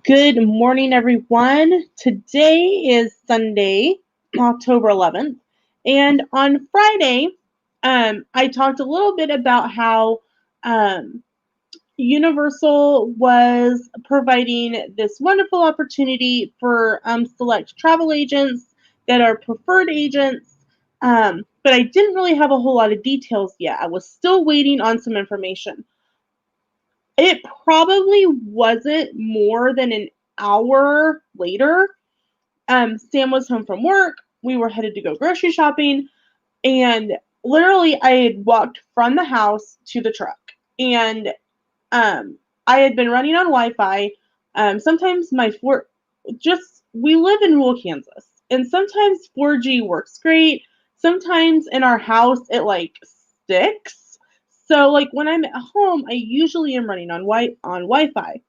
Good morning, everyone. Today is Sunday, October 11th, and on Friday, I talked a little bit about how um, Universal was providing this wonderful opportunity for select travel agents that are preferred agents, but I didn't really have a whole lot of details yet. I was still waiting on some information. It probably wasn't more than an hour later. Sam was home from work. We were headed to go grocery shopping, and literally, I had walked from the house to the truck, and I had been running on Wi-Fi. Sometimes my we live in rural Kansas, and sometimes 4G works great. Sometimes in our house it like sticks. So like when I'm at home, I usually am running on Wi-Fi,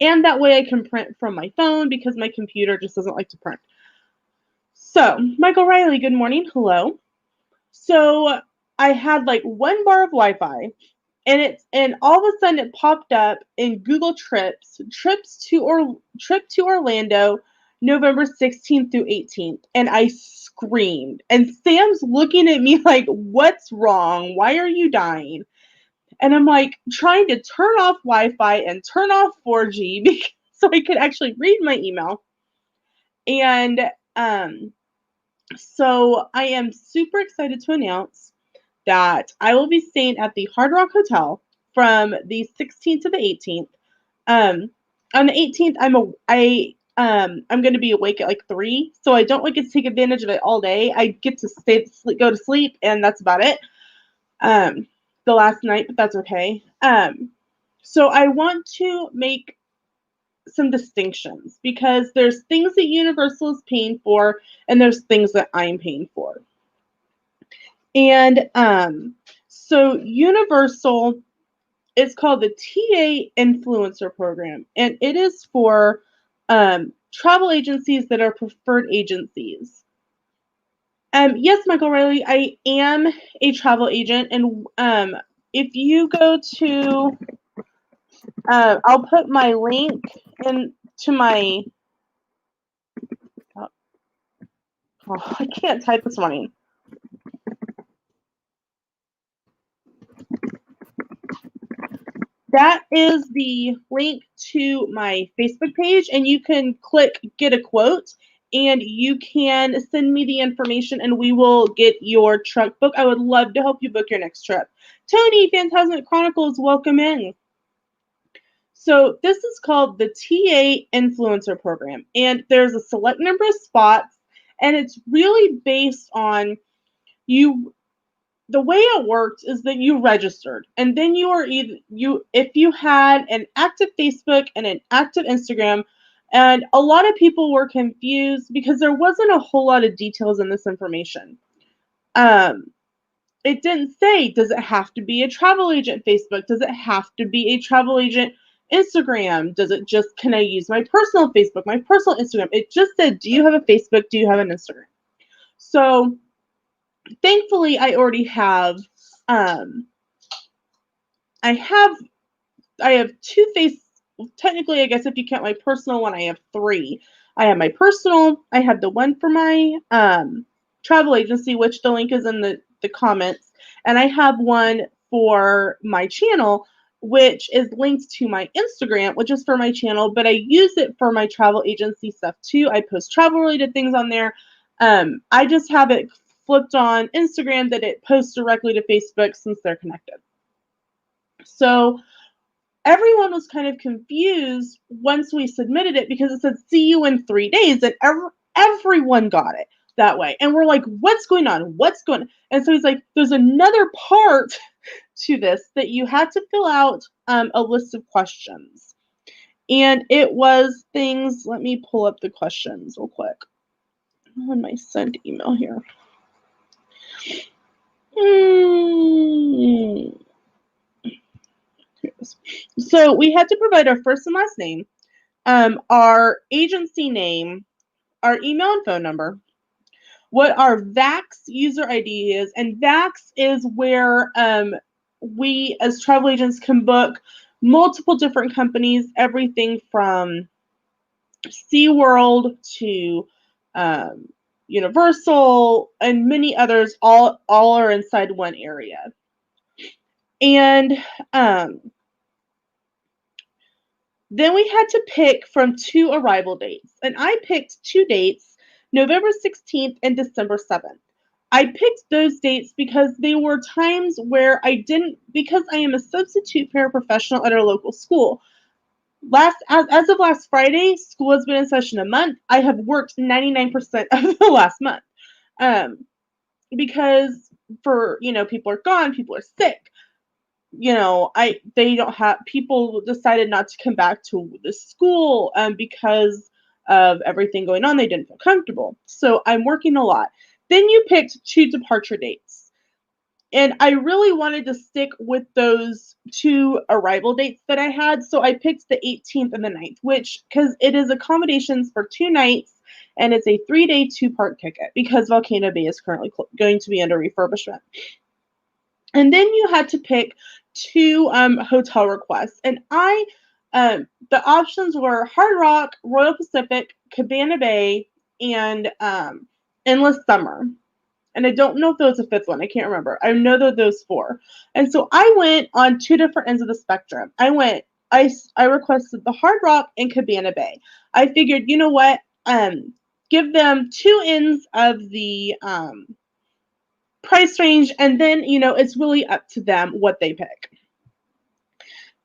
and that way I can print from my phone because my computer just doesn't like to print. So Michael Riley, good morning. Hello. So I had like one bar of Wi-Fi, and all of a sudden it popped up in Google trip to Orlando, November 16th through 18th, and I screamed. And Sam's looking at me like, "What's wrong? Why are you dying?" And I'm like trying to turn off Wi-Fi and turn off 4G so I could actually read my email. And um, so I am super excited to announce that I will be staying at the Hard Rock Hotel from the 16th to the 18th. Um, on the 18th, I'm going to be awake at like 3, so I don't get to take advantage of it all day. I get to go to sleep, and that's about it. Um, the last night, but that's okay. So I want to make some distinctions because there's things that Universal is paying for, and there's things that I'm paying for. And so Universal is called the TA Influencer Program, and it is for travel agencies that are preferred agencies. Yes, Michael Riley, I am a travel agent, and if you go to, I'll put my link into my. Oh, I can't type this morning. That is the link to my Facebook page, and you can click get a quote, and you can send me the information, and we will get your truck booked. I would love to help you book your next trip. Tony, Phantasmic Chronicles, welcome in. So this is called the TA Influencer Program, and there's a select number of spots, and it's really based on you. The way it worked is that you registered, and then you are if you had an active Facebook and an active Instagram. And a lot of people were confused because there wasn't a whole lot of details in this information. It didn't say, does it have to be a travel agent Facebook? Does it have to be a travel agent Instagram? Does it just, can I use my personal Facebook, my personal Instagram? It just said, do you have a Facebook? Do you have an Instagram? So thankfully I already have um I have two technically, I guess if you count my personal one, I have three. I have my personal, I have the one for my travel agency, which the link is in the comments, and I have one for my channel, which is linked to my Instagram, which is for my channel, but I use it for my travel agency stuff too. I post travel related things on there. I just have it flipped on Instagram that it posts directly to Facebook since they're connected. So everyone was kind of confused once we submitted it because it said see you in 3 days, and everyone got it that way, and we're like, what's going on, and so he's like, there's another part to this that you had to fill out a list of questions, and it was things. Let me pull up the questions real quick on my sent email here. So we had to provide our first and last name, our agency name, our email and phone number, what our VAX user ID is, and VAX is where we as travel agents can book multiple different companies, everything from SeaWorld to um, Universal and many others, all are inside one area. And then we had to pick from 2 arrival dates, and I picked 2 dates, November 16th and December 7th. I picked those dates because they were times where because I am a substitute paraprofessional at our local school. As of last Friday, school has been in session a month. I have worked 99% of the last month, because people are gone, people are sick. They don't have people decided not to come back to the school because of everything going on. They didn't feel comfortable. So I'm working a lot. Then you picked 2 departure dates. And I really wanted to stick with those 2 arrival dates that I had. So I picked the 18th and the 9th, because it is accommodations for 2 nights and it's a 3-day 2-part ticket because Volcano Bay is currently going to be under refurbishment. And then you had to pick 2 hotel requests. And the options were Hard Rock, Royal Pacific, Cabana Bay, and Endless Summer. And I don't know if there was a 5th one. I can't remember. I know that those 4. And so I went on 2 different ends of the spectrum. I requested the Hard Rock and Cabana Bay. I figured, you know what? Give them 2 ends of the price range, and then it's really up to them what they pick.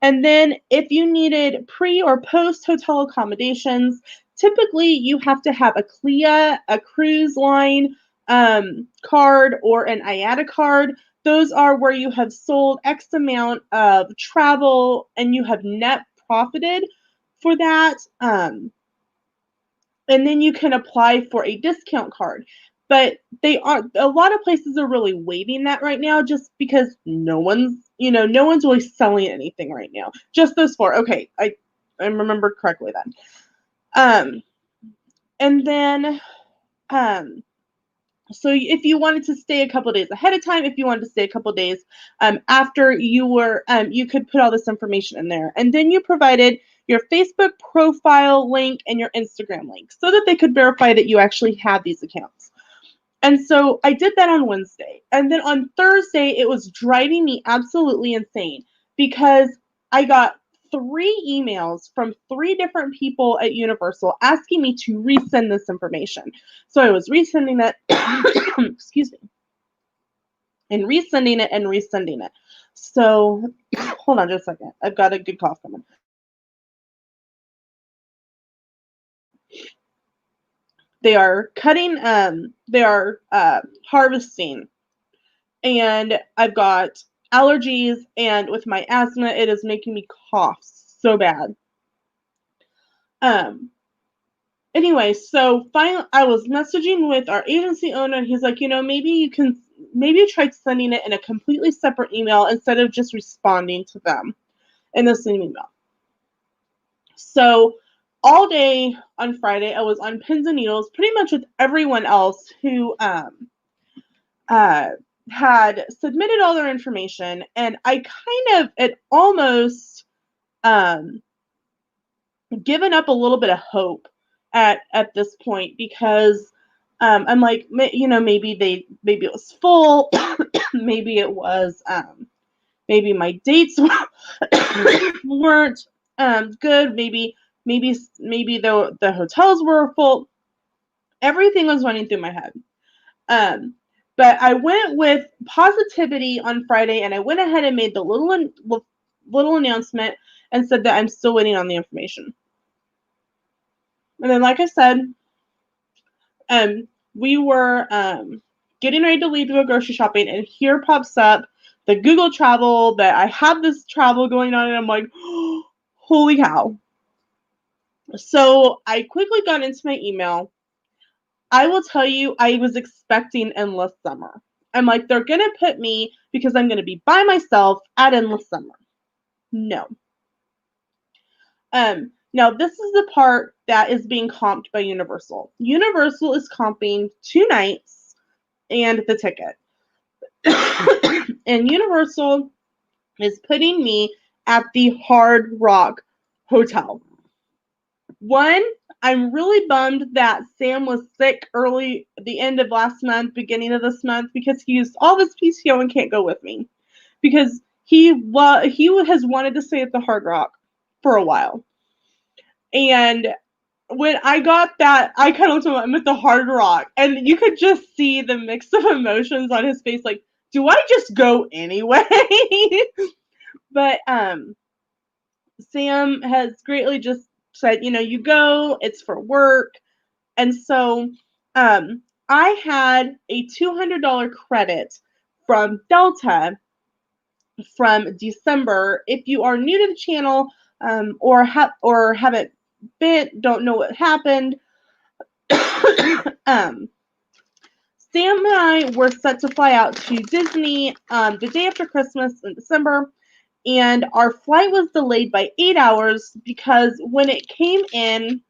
And then if you needed pre or post hotel accommodations, typically you have to have a CLIA, a cruise line card, or an IATA card. Those are where you have sold X amount of travel and you have net profited for that. And then you can apply for a discount card. But a lot of places are really waiving that right now just because no one's really selling anything right now. Just those 4. Okay, I remembered correctly then. And then so if you wanted to stay a couple days ahead of time, if you wanted to stay a couple days after you were, you could put all this information in there. And then you provided your Facebook profile link and your Instagram link so that they could verify that you actually have these accounts. And so I did that on Wednesday. And then on Thursday, it was driving me absolutely insane because I got 3 emails from 3 different people at Universal asking me to resend this information. So I was resending it, excuse me, and resending it. So hold on just a second. I've got a good cough coming. They are harvesting, and I've got allergies, and with my asthma, it is making me cough so bad. Anyway, so finally, I was messaging with our agency owner, and he's like, maybe you tried sending it in a completely separate email instead of just responding to them in the same email. So all day on Friday, I was on pins and needles, pretty much with everyone else who had submitted all their information, and I had almost given up a little bit of hope at this point because I'm like, maybe it was full, maybe it was maybe my dates weren't good, maybe the hotels were full. Everything was running through my head. But I went with positivity on Friday, and I went ahead and made the little announcement and said that I'm still waiting on the information. And then, like I said, we were getting ready to leave to go grocery shopping, and here pops up the Google Travel that I have this travel going on, and I'm like, oh, holy cow. So I quickly got into my email. I will tell you, I was expecting Endless Summer. I'm like, they're going to put me, because I'm going to be by myself, at Endless Summer. No. Now, this is the part that is being comped by Universal. Universal is comping 2 nights and the ticket. And Universal is putting me at the Hard Rock Hotel. One, I'm really bummed that Sam was sick early at the end of last month, beginning of this month, because he used all his PTO and can't go with me. Because he has wanted to stay at the Hard Rock for a while. And when I got that, I kind of looked at him, I'm at the Hard Rock, and you could just see the mix of emotions on his face, like, do I just go anyway? But Sam has greatly just said, you go, it's for work. And so I had a $200 credit from Delta from December. If you are new to the channel or haven't don't know what happened, Sam and I were set to fly out to Disney the day after Christmas in December, and our flight was delayed by 8 hours because when it came in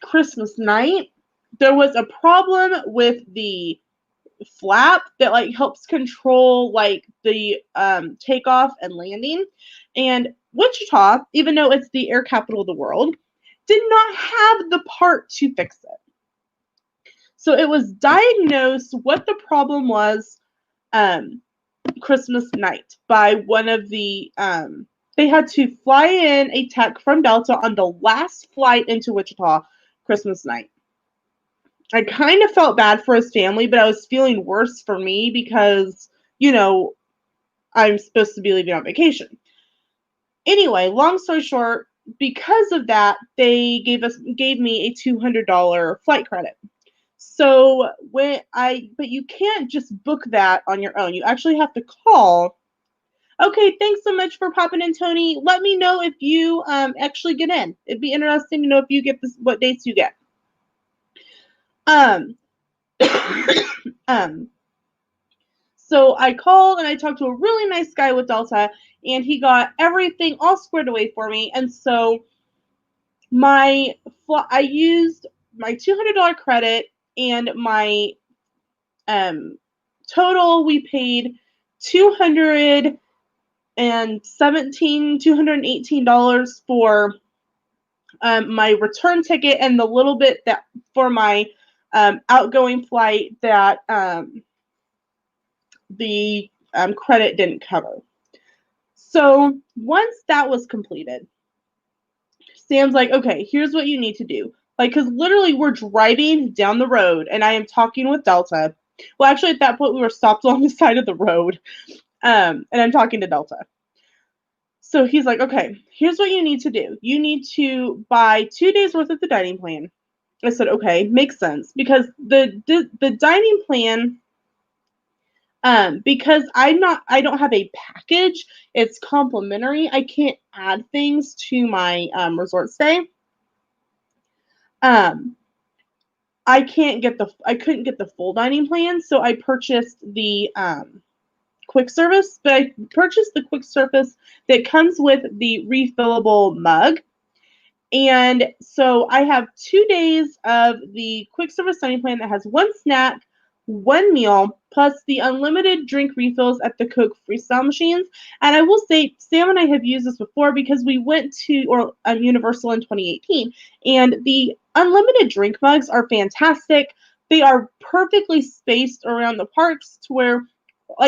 Christmas night, there was a problem with the flap that helps control the takeoff and landing, and Wichita, even though it's the air capital of the world, did not have the part to fix it. So it was diagnosed what the problem was Christmas night by one of the they had to fly in a tech from Delta on the last flight into Wichita Christmas night. I kind of felt bad for his family, but I was feeling worse for me because, I'm supposed to be leaving on vacation. Anyway, long story short, because of that, they gave me a $200 flight credit. So but you can't just book that on your own. You actually have to call. Okay, thanks so much for popping in, Tony. Let me know if you actually get in. It'd be interesting to know if you get this, what dates you get. So I called and I talked to a really nice guy with Delta, and he got everything all squared away for me. And so I used my $200 credit, and my total, we paid $218 for my return ticket and the little bit that for my outgoing flight that the credit didn't cover. So once that was completed, Sam's like, okay, here's what you need to do. Because literally we're driving down the road and I am talking with Delta. Well, actually at that point we were stopped along the side of the road and I'm talking to Delta. So he's like, okay, here's what you need to do. You need to buy 2 days worth of the dining plan. I said, okay, makes sense, because the dining plan, because I don't have a package, it's complimentary. I can't add things to my resort stay. I couldn't get the full dining plan, so I purchased the quick service, but I purchased the quick service that comes with the refillable mug. And so I have 2 days of the quick service dining plan that has one snack, one meal, plus the unlimited drink refills at the Coke freestyle machines. And I will say, Sam and I have used this before because we went to Universal in 2018, and the unlimited drink mugs are fantastic. They are perfectly spaced around the parks to where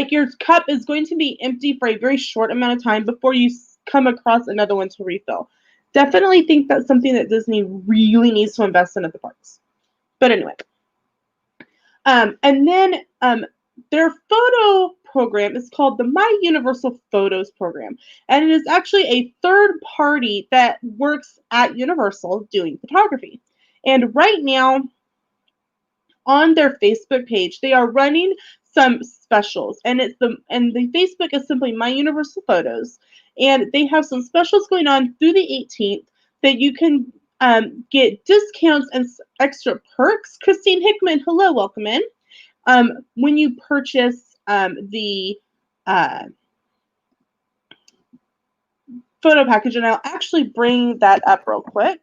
your cup is going to be empty for a very short amount of time before you come across another one to refill. Definitely think that's something that Disney really needs to invest in at the parks. But anyway. And then their photo program is called the My Universal Photos program. And it is actually a third party that works at Universal doing photography. And right now, on their Facebook page, they are running some specials, and the Facebook is simply My Universal Photos, and they have some specials going on through the 18th that you can get discounts and extra perks. Christine Hickman, hello, welcome in. When you purchase the photo package, and I'll actually bring that up real quick.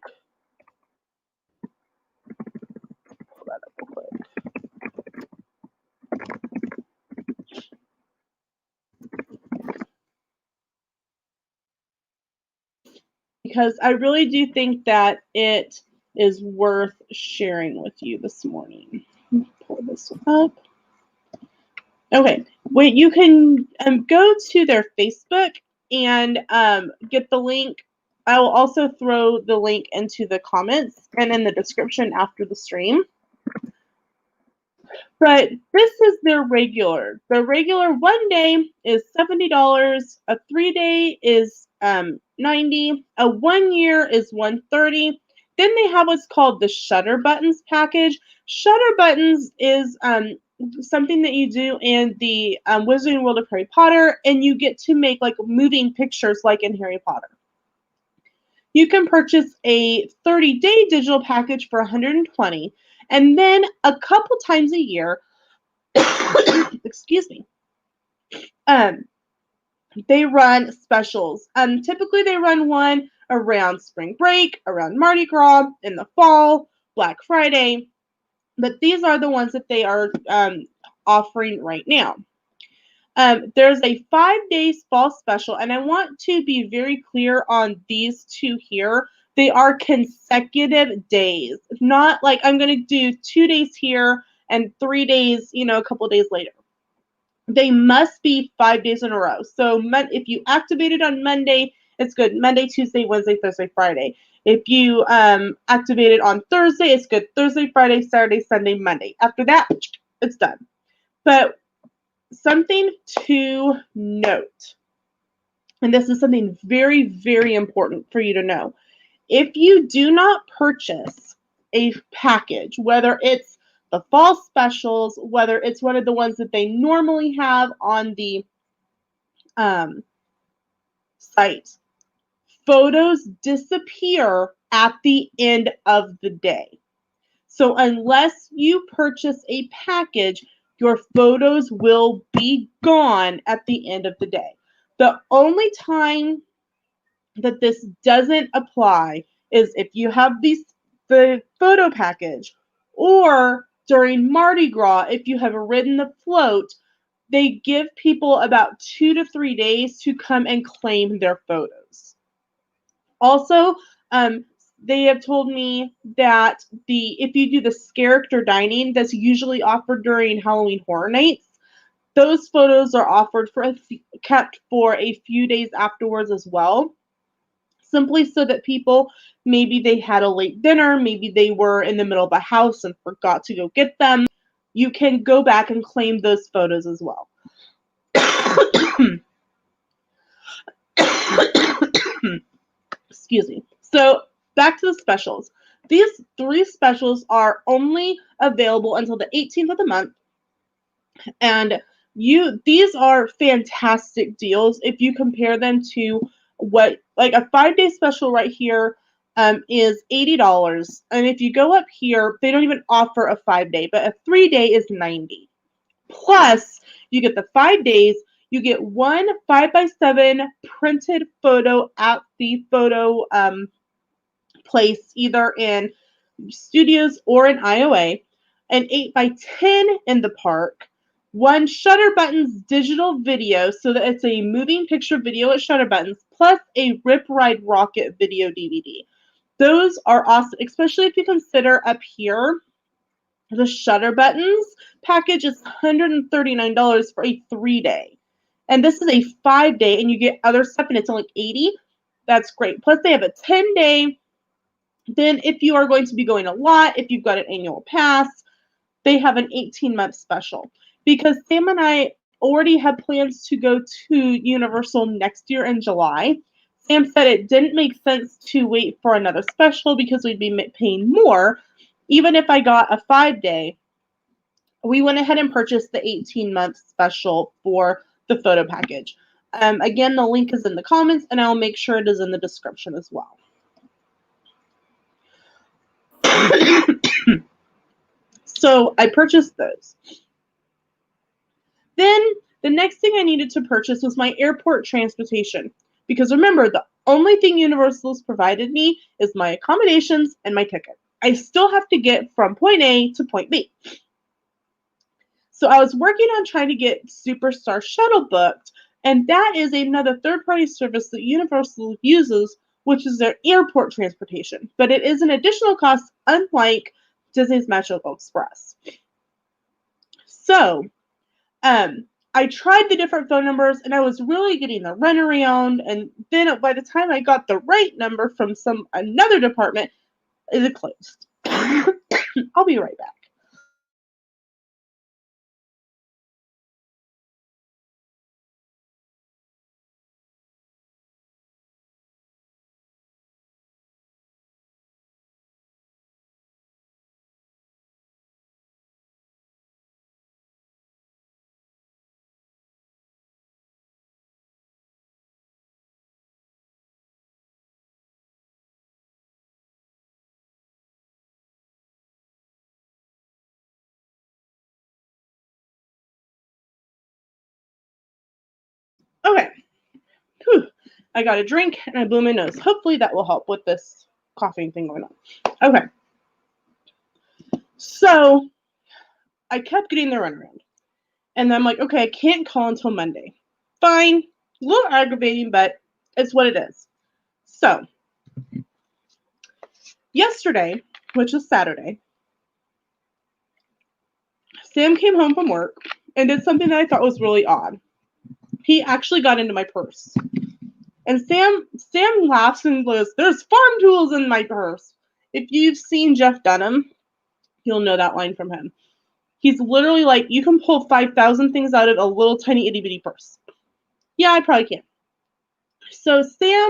because I really do think that it is worth sharing with you this morning. Pull this up. Okay, wait, you can go to their Facebook and get the link. I will also throw the link into the comments and in the description after the stream. But this is their regular. The regular 1 day is $70. A 3-day is $90. A 1 year is $130. Then they have what's called the Shutter Buttons package. Shutter Buttons is something that you do in the Wizarding World of Harry Potter, and you get to make like moving pictures like in Harry Potter. You can purchase a 30-day digital package for $120, and then a couple times a year, excuse me, they run specials. Typically they run one around spring break, around Mardi Gras, in the fall, Black Friday, but these are the ones that they are offering right now. There's a 5-day fall special, and I want to be very clear on these two here. They are consecutive days, not like I'm going to do 2 days here and 3 days, a couple days later. They must be 5 days in a row. So if you activate it on Monday, it's good. Monday, Tuesday, Wednesday, Thursday, Friday. If you activate it on Thursday, it's good. Thursday, Friday, Saturday, Sunday, Monday. After that, it's done. But something to note, and this is something very, very important for you to know. If you do not purchase a package, whether it's the fall specials, whether it's one of the ones that they normally have on the site, photos disappear at the end of the day. So unless you purchase a package, your photos will be gone at the end of the day. The only time that this doesn't apply is if you have the photo package, or during Mardi Gras, if you have ridden the float, they give people about 2 to 3 days to come and claim their photos. Also, they have told me that if you do the character dining that's usually offered during Halloween Horror Nights, those photos are kept for a few days afterwards as well, simply so that people, maybe they had a late dinner, maybe they were in the middle of a house and forgot to go get them. You can go back and claim those photos as well. Excuse me. So back to the specials. These 3 specials are only available until the 18th of the month. And these are fantastic deals if you compare them to what, like a 5-day special right here is $80. And if you go up here, they don't even offer a 5-day, but a 3-day is $90. Plus, you get the 5 days, you get one 5x7 printed photo at the photo place, either in studios or in IOA, an 8x10 in the park, one Shutter Buttons digital video, so that it's a moving picture video at Shutter Buttons, plus a Rip Ride Rocket video DVD. Those are awesome, especially if you consider up here, the Shutter Buttons package is $139 for a 3-day. And this is a 5-day, and you get other stuff, and it's only $80. That's great. Plus, they have a 10-day. Then, if you are going to be going a lot, if you've got an annual pass, they have an 18-month special. Because Sam and I already had plans to go to Universal next year in July. Sam said it didn't make sense to wait for another special because we'd be paying more. Even if I got a 5-day, we went ahead and purchased the 18-month special for the photo package. Again, the link is in the comments, and I'll make sure it is in the description as well. So I purchased those. Then the next thing I needed to purchase was my airport transportation. Because remember, the only thing Universal's provided me is my accommodations and my ticket. I still have to get from point A to point B. So I was working on trying to get Superstar Shuttle booked, and that is another third-party service that Universal uses which is their airport transportation, but it is an additional cost unlike Disney's Magical Express. So, I tried the different phone numbers and I was really getting the runaround, and then by the time I got the right number from another department, it closed. I'll be right back. Okay. Whew. I got a drink and I blew my nose. Hopefully that will help with this coughing thing going on. Okay. So I kept getting the runaround. And I'm like, okay, I can't call until Monday. Fine. A little aggravating, but it's what it is. So yesterday, which is Saturday, Sam came home from work and did something that I thought was really odd. He actually got into my purse. And Sam laughs and goes, "There's farm tools in my purse." If you've seen Jeff Dunham, you'll know that line from him. He's literally like, you can pull 5,000 things out of a little tiny itty bitty purse. Yeah, I probably can. So Sam,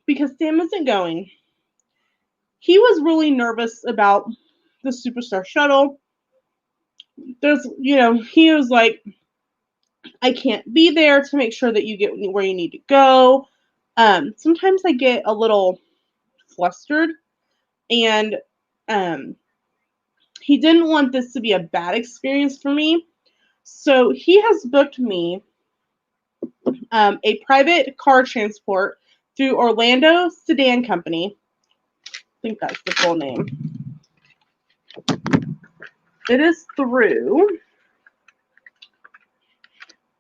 because Sam isn't going, he was really nervous about the Superstar Shuttle. He was like, I can't be there to make sure that you get where you need to go. Sometimes I get a little flustered, and he didn't want this to be a bad experience for me. So he has booked me a private car transport through Orlando Sedan Company. I think that's the full name. It is through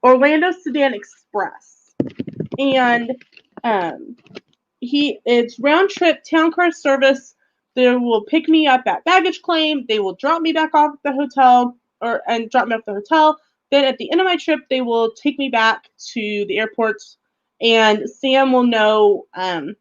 Orlando Sedan Express. And it's round trip town car service. They will pick me up at baggage claim. They will drop me back off at the hotel and drop me off at the hotel. Then at the end of my trip, they will take me back to the airport, and Sam will know that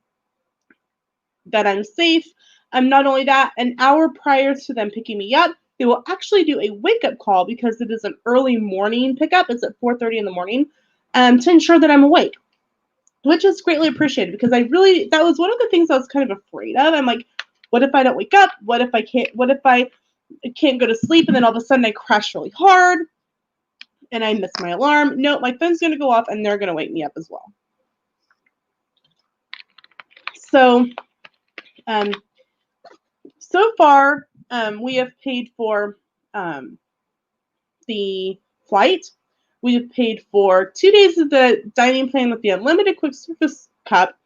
I'm safe. Not only that, an hour prior to them picking me up, they will actually do a wake-up call because it is an early morning pickup. It's at 4:30 in the morning to ensure that I'm awake, which is greatly appreciated because that was one of the things I was kind of afraid of. I'm like, what if I don't wake up? What if I can't go to sleep and then all of a sudden I crash really hard and I miss my alarm? No, my phone's going to go off and they're going to wake me up as well. So, so far, we have paid for the flight. We have paid for 2 days of the dining plan with the unlimited quick service cup,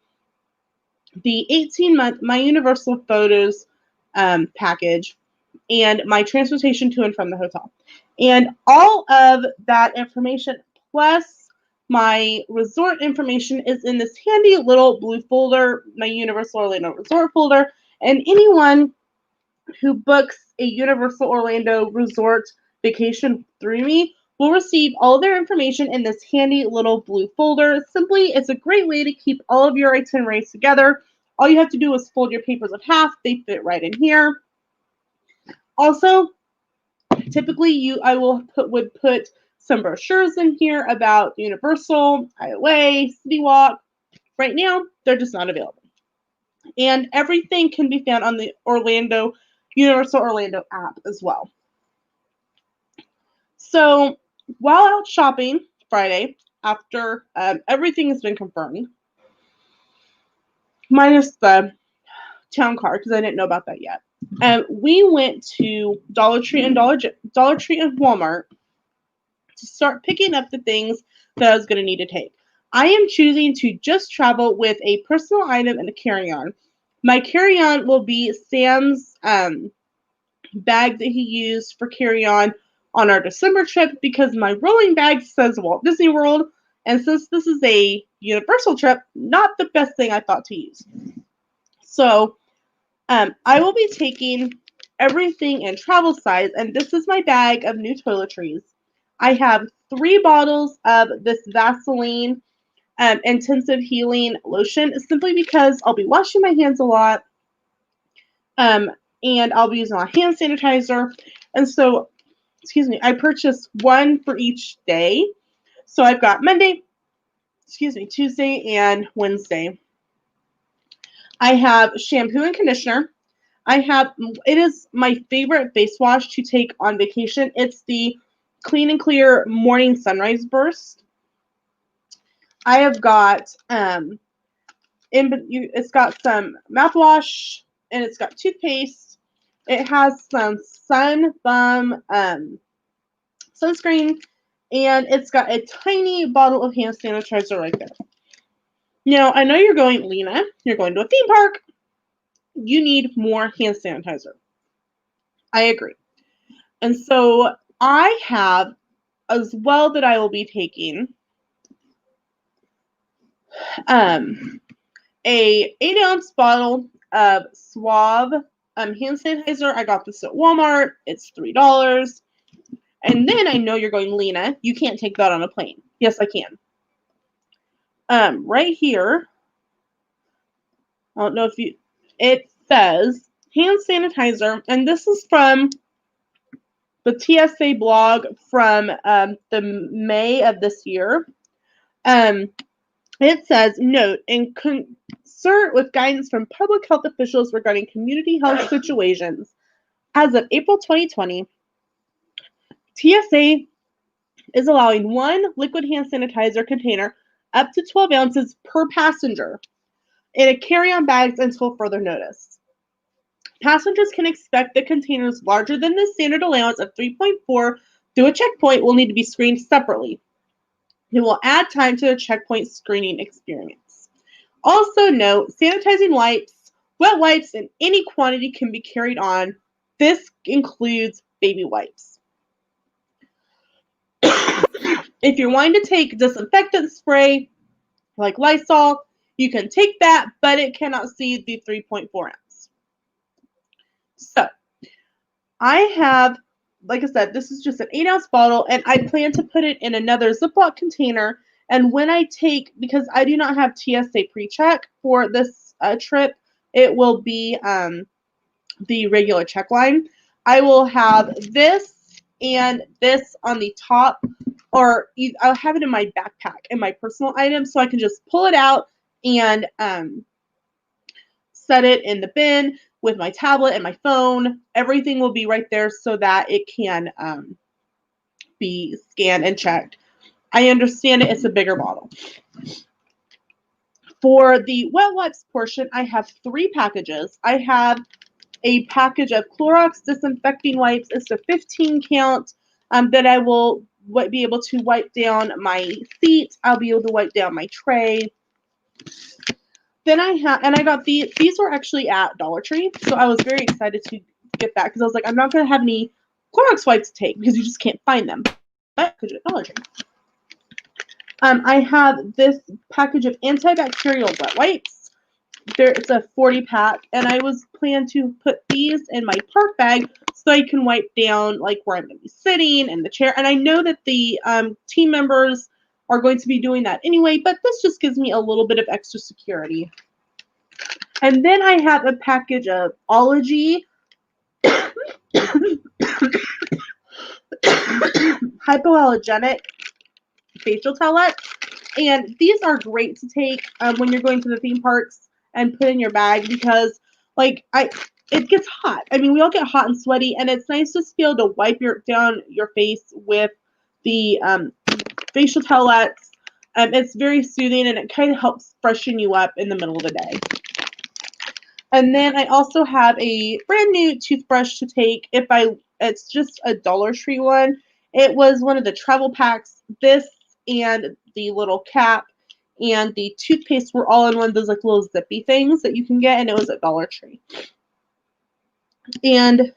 the 18-month My Universal Photos package, and my transportation to and from the hotel. And all of that information plus my resort information is in this handy little blue folder, my Universal Orlando Resort folder. And anyone who books a Universal Orlando Resort vacation through me will receive all their information in this handy little blue folder. Simply, it's a great way to keep all of your itineraries together. All you have to do is fold your papers in half. They fit right in here. Also, typically I would put some brochures in here about Universal, IOA, City Walk. Right now, they're just not available. And everything can be found on the Universal Orlando app as well. So while out shopping Friday, after everything has been confirmed, minus the town car, because I didn't know about that yet, we went to Dollar Tree and Walmart to start picking up the things that I was going to need to take. I am choosing to just travel with a personal item and a carry-on. My carry-on will be Sam's bag that he used for carry-on our December trip because my rolling bag says Walt Disney World, and since this is a Universal trip, not the best thing I thought to use. So I will be taking everything in travel size, and this is my bag of new toiletries. I have 3 bottles of this Vaseline intensive healing lotion, simply because I'll be washing my hands a lot, and I'll be using a hand sanitizer. And so, I purchased one for each day. So I've got Monday, Tuesday, and Wednesday. I have shampoo and conditioner. It is my favorite face wash to take on vacation. It's the Clean and Clear Morning Sunrise Burst. I have got, it's got some mouthwash, and it's got toothpaste. It has some sun bum sunscreen, and it's got a tiny bottle of hand sanitizer right there. Now, I know you're going, Lena, you're going to a theme park. You need more hand sanitizer. I agree. And so I have as well that I will be taking a 8-ounce bottle of Suave hand sanitizer. I got this at Walmart. It's $3. And then I know you're going, Lena, you can't take that on a plane. Yes, I can. Right here, I don't know if it says hand sanitizer, and this is from the TSA blog from the May of this year. It says, note, in concert with guidance from public health officials regarding community health situations, as of April 2020, TSA is allowing 1 liquid hand sanitizer container up to 12 ounces per passenger in a carry-on bags until further notice. Passengers can expect that containers larger than the standard allowance of 3.4 through a checkpoint will need to be screened separately. It will add time to the checkpoint screening experience. Also note, sanitizing wipes, wet wipes in any quantity can be carried on. This includes baby wipes. If you're wanting to take disinfectant spray like Lysol, you can take that, but it cannot see the 3.4 ounce. So, I have, like I said, this is just an 8-ounce bottle, and I plan to put it in another Ziploc container. And when I take, because I do not have TSA pre-check for this trip, it will be the regular check line. I will have this and this on the top, or I'll have it in my backpack, in my personal items, so I can just pull it out and set it in the bin with my tablet and my phone. Everything will be right there so that it can be scanned and checked. I understand it's a bigger bottle. For the wet wipes portion, I have 3 packages. I have a package of Clorox disinfecting wipes. It's a 15 count that I will be able to wipe down my seat. I'll be able to wipe down my tray. Then I got these were actually at Dollar Tree, so I was very excited to get that because I was like, I'm not going to have any Clorox wipes to take because you just can't find them. But at Dollar Tree. I have this package of antibacterial wet wipes. It's a 40 pack, and I was planning to put these in my park bag so I can wipe down like where I'm going to be sitting and the chair. And I know that the team members are going to be doing that anyway, but this just gives me a little bit of extra security. And then I have a package of Ology hypoallergenic facial towelettes. And these are great to take when you're going to the theme parks and put in your bag because, like, it gets hot. I mean, we all get hot and sweaty, and it's nice to be able to wipe down your face with the facial towelettes. It's very soothing, and it kind of helps freshen you up in the middle of the day. And then I also have a brand new toothbrush to take. It's just a Dollar Tree one. It was one of the travel packs. This and the little cap and the toothpaste were all in one of those like little zippy things that you can get, and it was at Dollar Tree. And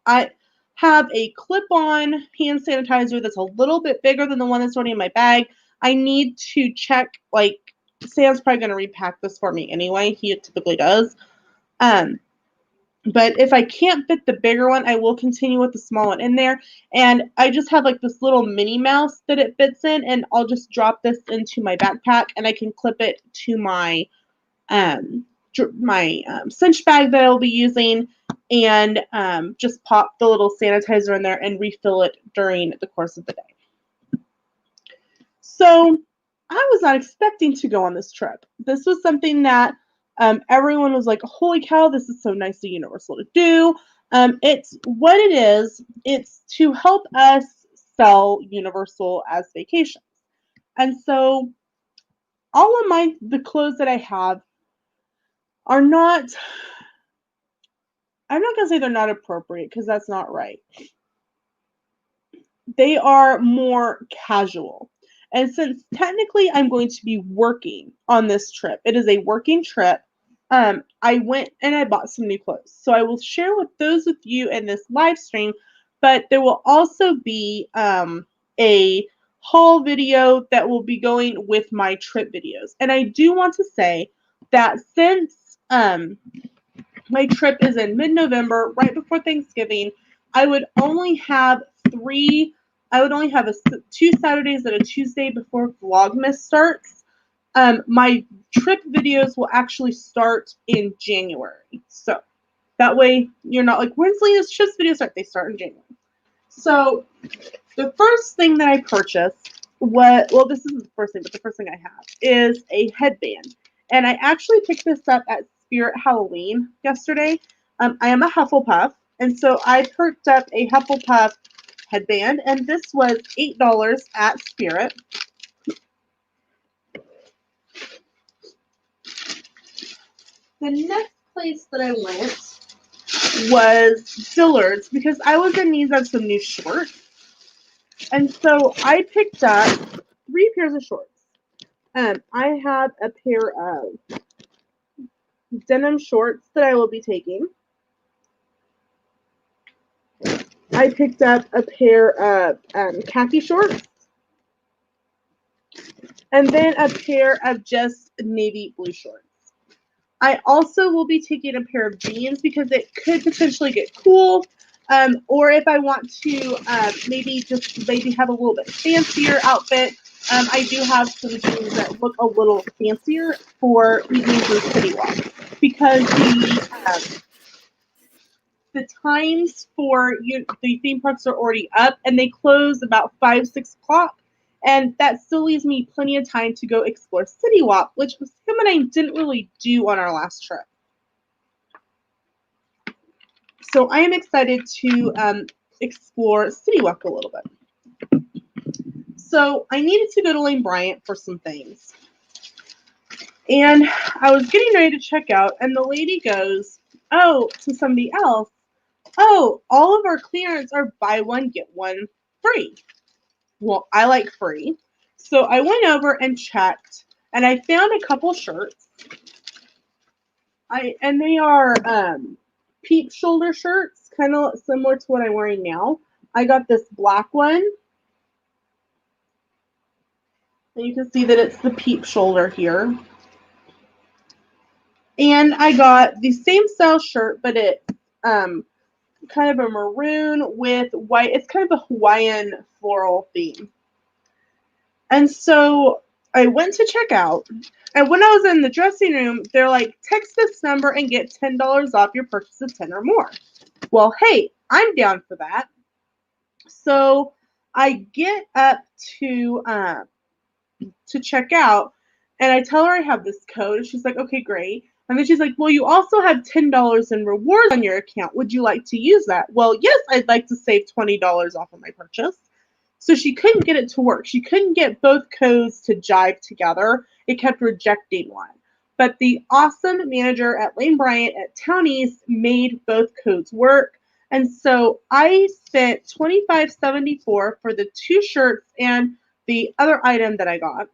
I have a clip-on hand sanitizer that's a little bit bigger than the one that's already in my bag. I need to check like Sam's probably going to repack this for me anyway. He typically does. But if I can't fit the bigger one, I will continue with the small one in there. And I just have like this little Minnie Mouse that it fits in, and I'll just drop this into my backpack, and I can clip it to my cinch bag that I'll be using, and just pop the little sanitizer in there and refill it during the course of the day. So I was not expecting to go on this trip. This was something that everyone was like, holy cow, this is so nice of Universal to do. It's what it is. It's to help us sell Universal as vacations. And so all of the clothes that I have are not, I'm not going to say they're not appropriate because that's not right. They are more casual. And since technically I'm going to be working on this trip, it is a working trip. I went and I bought some new clothes. So I will share those with you in this live stream, but there will also be a haul video that will be going with my trip videos. And I do want to say that since my trip is in mid-November, right before Thanksgiving, I would only have two Saturdays and a Tuesday before Vlogmas starts. My trip videos will actually start in January. So that way you're not like, when's Lena's trips videos start? They start in January. So the first thing that I purchased this isn't the first thing, but the first thing I have is a headband. And I actually picked this up at Spirit Halloween yesterday. I am a Hufflepuff, and so I picked up a Hufflepuff headband, and this was $8 at Spirit. The next place that I went was Dillard's because I was in need of some new shorts. And so I picked up 3 pairs of shorts. I have a pair of denim shorts that I will be taking. I picked up a pair of khaki shorts. And then a pair of just navy blue shorts. I also will be taking a pair of jeans because it could potentially get cool. Or if I want to maybe have a little bit fancier outfit, I do have some jeans that look a little fancier for evenings or city walk because the times for the theme parks are already up and they close about 5-6 o'clock. And that still leaves me plenty of time to go explore City Walk, which Sam and I didn't really do on our last trip. So I am excited to explore City Walk a little bit. So I needed to go to Lane Bryant for some things. And I was getting ready to check out, and the lady goes, to somebody else, all of our clearance are buy one, get one free. Well, I like free. So I went over and checked, and I found a couple shirts. And they are peep shoulder shirts, kind of similar to what I'm wearing now. I got this black one. And you can see that it's the peep shoulder here. And I got the same style shirt, but it's kind of a maroon with white. It's kind of a Hawaiian floral theme. And so I went to check out. And when I was in the dressing room, they're like, text this number and get $10 off your purchase of 10 or more. Well, hey, I'm down for that. So I get up to check out, and I tell her I have this code. And she's like, okay, great. And then she's like, well, you also have $10 in rewards on your account. Would you like to use that? Well, yes, I'd like to save $20 off of my purchase. So she couldn't get it to work. She couldn't get both codes to jive together. It kept rejecting one. But the awesome manager at Lane Bryant at Townies made both codes work. And so I spent $25.74 for the 2 shirts and the other item that I got.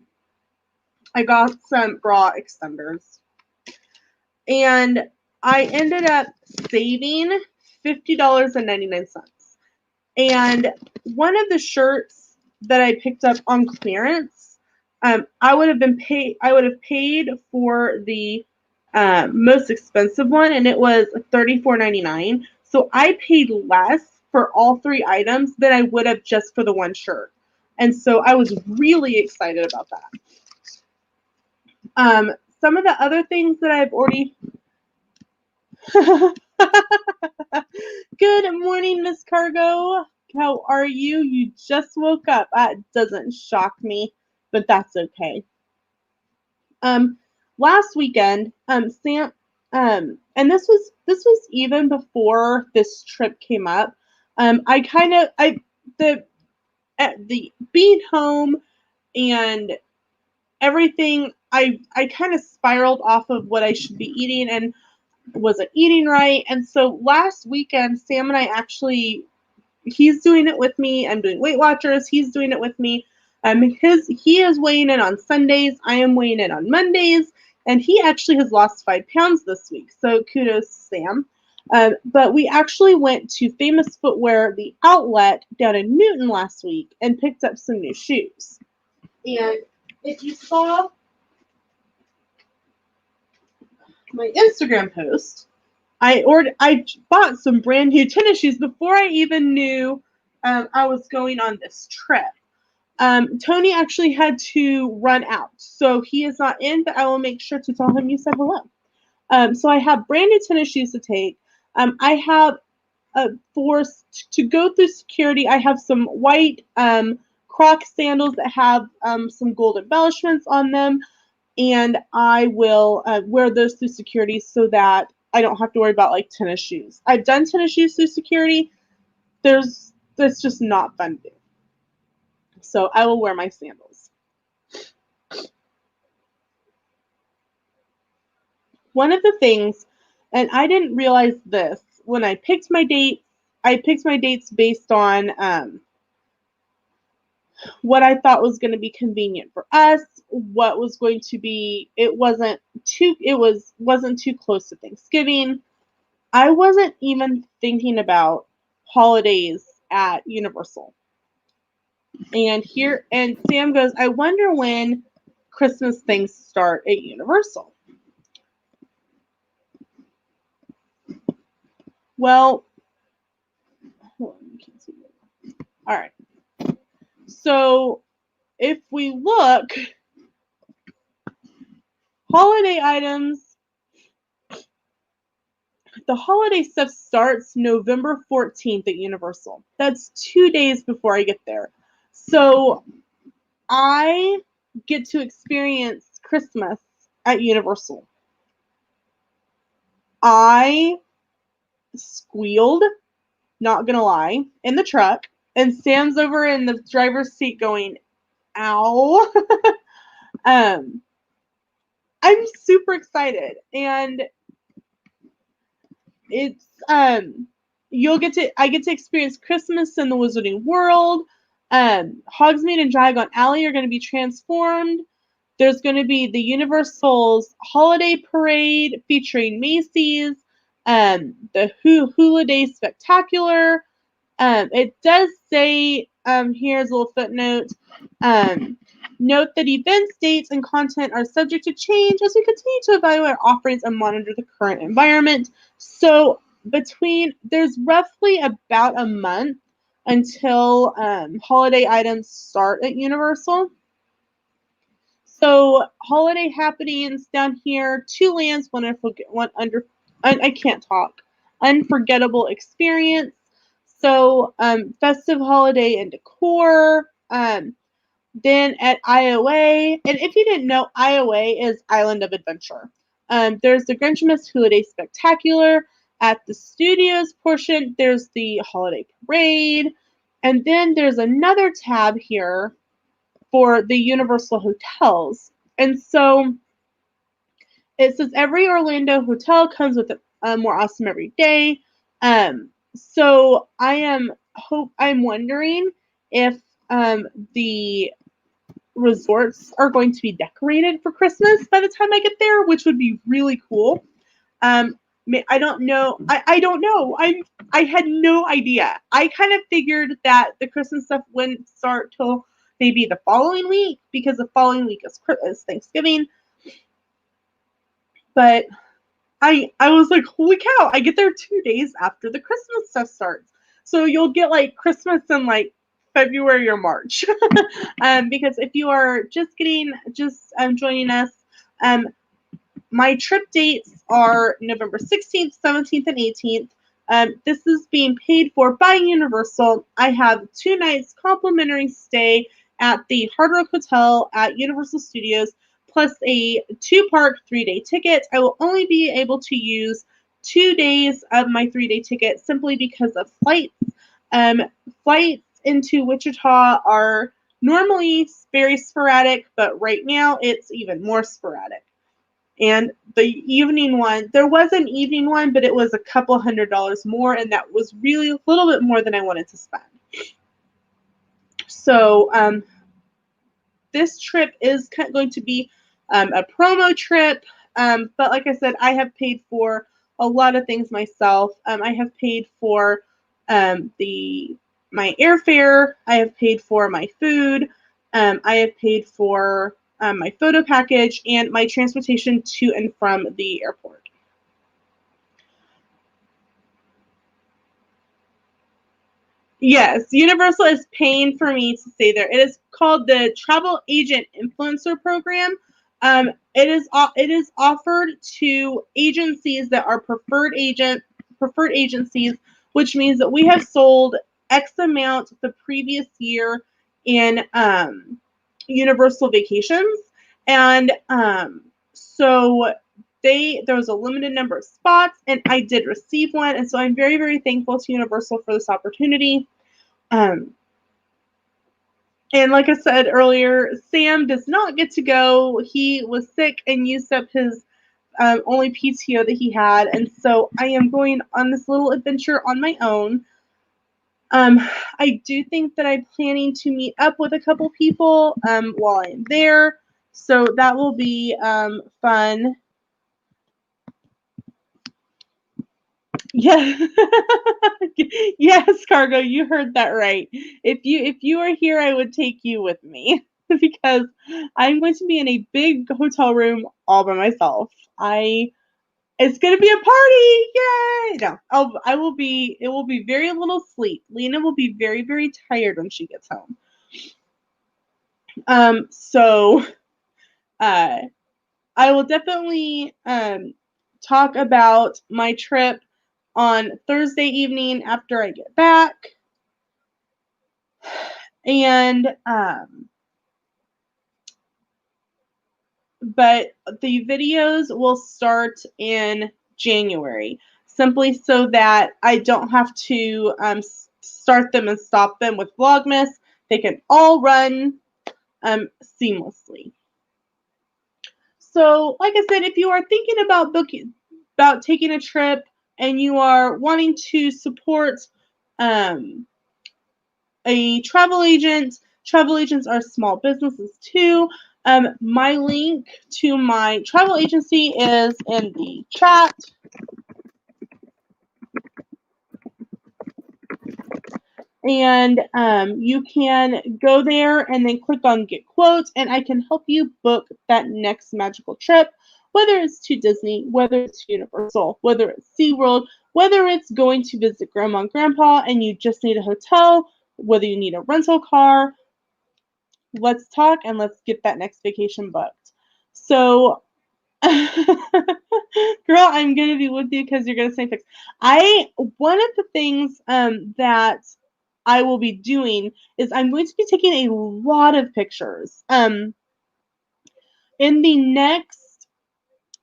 I got some bra extenders. And I ended up saving $50.99. And one of the shirts that I picked up on clearance I would have paid for the most expensive one, and it was $34.99. So I paid less for all three items than I would have just for the one shirt. And so I was really excited about that. Some of the other things that I've already. Good morning, Miss Cargo. How are you? You just woke up. That doesn't shock me, but that's okay. Last weekend, Sam, and this was even before this trip came up. The being home and everything, I kind of spiraled off of what I should be eating and wasn't eating right. And so last weekend, Sam and I actually, he's doing it with me. I'm doing Weight Watchers. He's doing it with me. He is weighing in on Sundays. I am weighing in on Mondays, and he actually has lost 5 pounds this week. So kudos, Sam. But we actually went to Famous Footwear, the outlet down in Newton last week, and picked up some new shoes. And if you saw my Instagram post, I bought some brand new tennis shoes before I even knew I was going on this trip. Tony actually had to run out, so he is not in, but I will make sure to tell him you said hello. So I have brand new tennis shoes to take. I have to go through security. I have some white Croc sandals that have some gold embellishments on them, and I will wear those through security so that I don't have to worry about like tennis shoes. I've done tennis shoes through security. That's just not fun to do. So I will wear my sandals. One of the things, and I didn't realize this when I picked my dates. I picked my dates based on what I thought was going to be convenient for us. What was going to be. It wasn't too close to Thanksgiving. I wasn't even thinking about holidays at Universal. And Sam goes, I wonder when Christmas things start at Universal. Well, hold on, you can't see it. All right. So if we look, holiday items, the holiday stuff starts November 14th at Universal. That's 2 days before I get there. So I get to experience Christmas at Universal. I squealed, not gonna lie, in the truck, and Sam's over in the driver's seat going, ow. I'm super excited, and it's I get to experience Christmas in the Wizarding World. Hogsmeade and Diagon Alley are going to be transformed. There's going to be the Universal's Holiday Parade featuring Macy's, the Hula Day Spectacular. It does say, here's a little footnote, note that events, dates, and content are subject to change as we continue to evaluate our offerings and monitor the current environment. So there's roughly about a month until holiday items start at Universal. So holiday happenings down here, 2 lands, I can't talk, unforgettable experience. So festive holiday and decor. Then at IOA, and if you didn't know, IOA is Island of Adventure. There's the Grinchmas Holiday Spectacular. At the studios portion, there's the Holiday Parade. And then there's another tab here for the Universal hotels. And so it says every Orlando hotel comes with a more awesome every day. So I'm wondering if the resorts are going to be decorated for Christmas by the time I get there, which would be really cool. I don't know. I don't know. I had no idea. I kind of figured that the Christmas stuff wouldn't start till maybe the following week, because the following week is Thanksgiving. But I was like, holy cow, I get there 2 days after the Christmas stuff starts. So you'll get like Christmas in like February or March. Because if you are just joining us, my trip dates are November 16th, 17th, and 18th. This is being paid for by Universal. I have 2 nights complimentary stay at the Hard Rock Hotel at Universal Studios, plus a 2-park 3-day ticket. I will only be able to use 2 days of my 3-day ticket simply because of flights. Flights into Wichita are normally very sporadic, but right now it's even more sporadic. And the evening one, there was an evening one, but it was a couple $100 more, and that was really a little bit more than I wanted to spend. So this trip is going to be a promo trip, but like I said, I have paid for a lot of things myself. I have paid for my airfare. I have paid for my food. I have paid for my photo package and my transportation to and from the airport. Yes, Universal is paying for me to stay there. It is called the Travel Agent Influencer Program. It is offered to agencies that are preferred agencies, which means that we have sold X amount the previous year in Universal Vacations, and so there was a limited number of spots, and I did receive one, and so I'm very, very thankful to Universal for this opportunity. And like I said earlier, Sam does not get to go. He was sick and used up his only PTO that he had, and so I am going on this little adventure on my own. I do think that I'm planning to meet up with a couple people while I'm there, so that will be fun. Yeah. Yes, Cargo, you heard that right. If you were here, I would take you with me because I'm going to be in a big hotel room all by myself. It's gonna be a party! Yay! No, I will be. It will be very little sleep. Lena will be very, very tired when she gets home. So, I will definitely talk about my trip on Thursday evening after I get back. And but the videos will start in January, simply so that I don't have to start them and stop them with Vlogmas. They can all run seamlessly. So, like I said, if you are thinking about taking a trip and you are wanting to support a travel agent, travel agents are small businesses too. My link to my travel agency is in the chat. And you can go there and then click on Get Quotes, and I can help you book that next magical trip, whether it's to Disney, whether it's to Universal, whether it's SeaWorld, whether it's going to visit Grandma and Grandpa and you just need a hotel, whether you need a rental car. Let's talk and let's get that next vacation booked. So, girl, I'm gonna be with you because you're gonna say fix. One of the things that I will be doing is I'm going to be taking a lot of pictures. In the next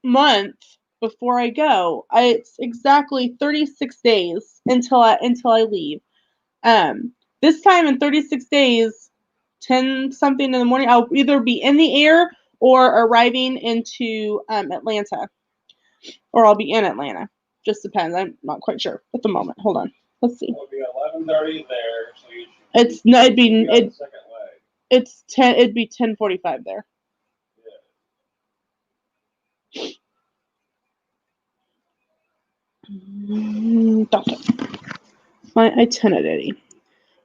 month before I go, it's exactly 36 days until I leave. This time in 36 days, 10 something in the morning, I'll either be in the air or arriving into Atlanta, or I'll be in Atlanta. Just depends. I'm not quite sure at the moment. Hold on. Let's see. It'll be 11:30 there, so you should. It's no. It'd be Second leg. It's 10. It'd be 10:45 there. Yeah. My itinerary.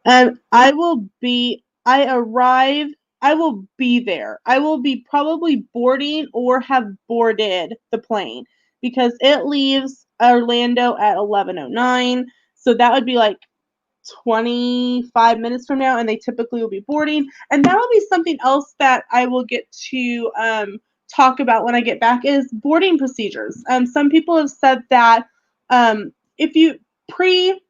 I will be I will be there. I will be probably boarding or have boarded the plane because it leaves Orlando at 11:09. So that would be like 25 minutes from now, and they typically will be boarding. And that will be something else that I will get to talk about when I get back is boarding procedures. Some people have said that if you pre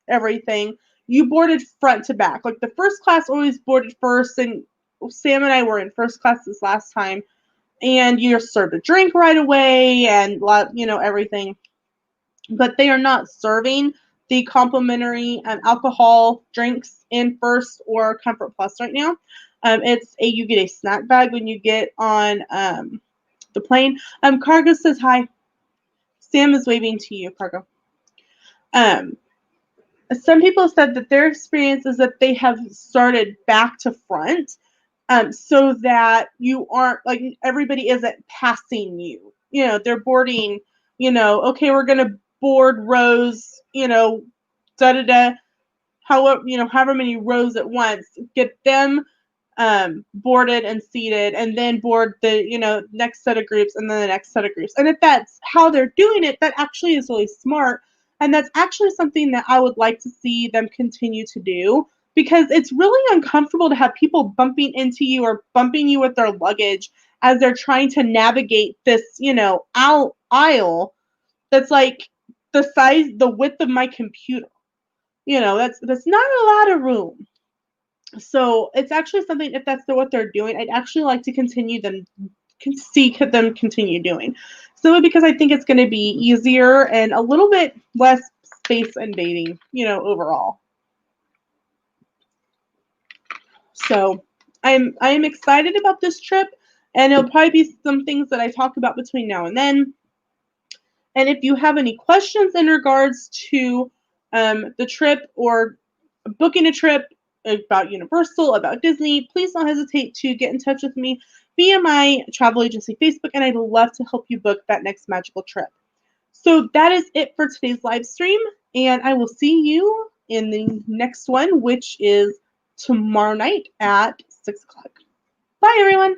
everything, you boarded front to back. Like the first class always boarded first, and Sam and I were in first class this last time, and you're served a drink right away and everything. But they are not serving the complimentary alcohol drinks in First or Comfort Plus right now. You get a snack bag when you get on the plane. Cargo says hi. Sam is waving to you, Cargo. Some people said that their experience is that they have started back to front, so that you aren't like everybody isn't passing you. They're boarding. Okay, we're gonna board rows. Da da da. However many rows at once. Get them boarded and seated, and then board the next set of groups, and then the next set of groups. And if that's how they're doing it, that actually is really smart, and that's actually something that I would like to see them continue to do, because it's really uncomfortable to have people bumping into you or bumping you with their luggage as they're trying to navigate this aisle that's like the width of my computer. That's not a lot of room. So it's actually something, if that's what they're doing, I'd actually like to see them continue doing. So because I think it's going to be easier and a little bit less space invading, overall. So I'm excited about this trip, and it'll probably be some things that I talk about between now and then. And if you have any questions in regards to the trip or booking a trip, about Universal, about Disney, please don't hesitate to get in touch with me via my travel agency Facebook, and I'd love to help you book that next magical trip. So that is it for today's live stream, and I will see you in the next one, which is tomorrow night at 6 o'clock. Bye, everyone.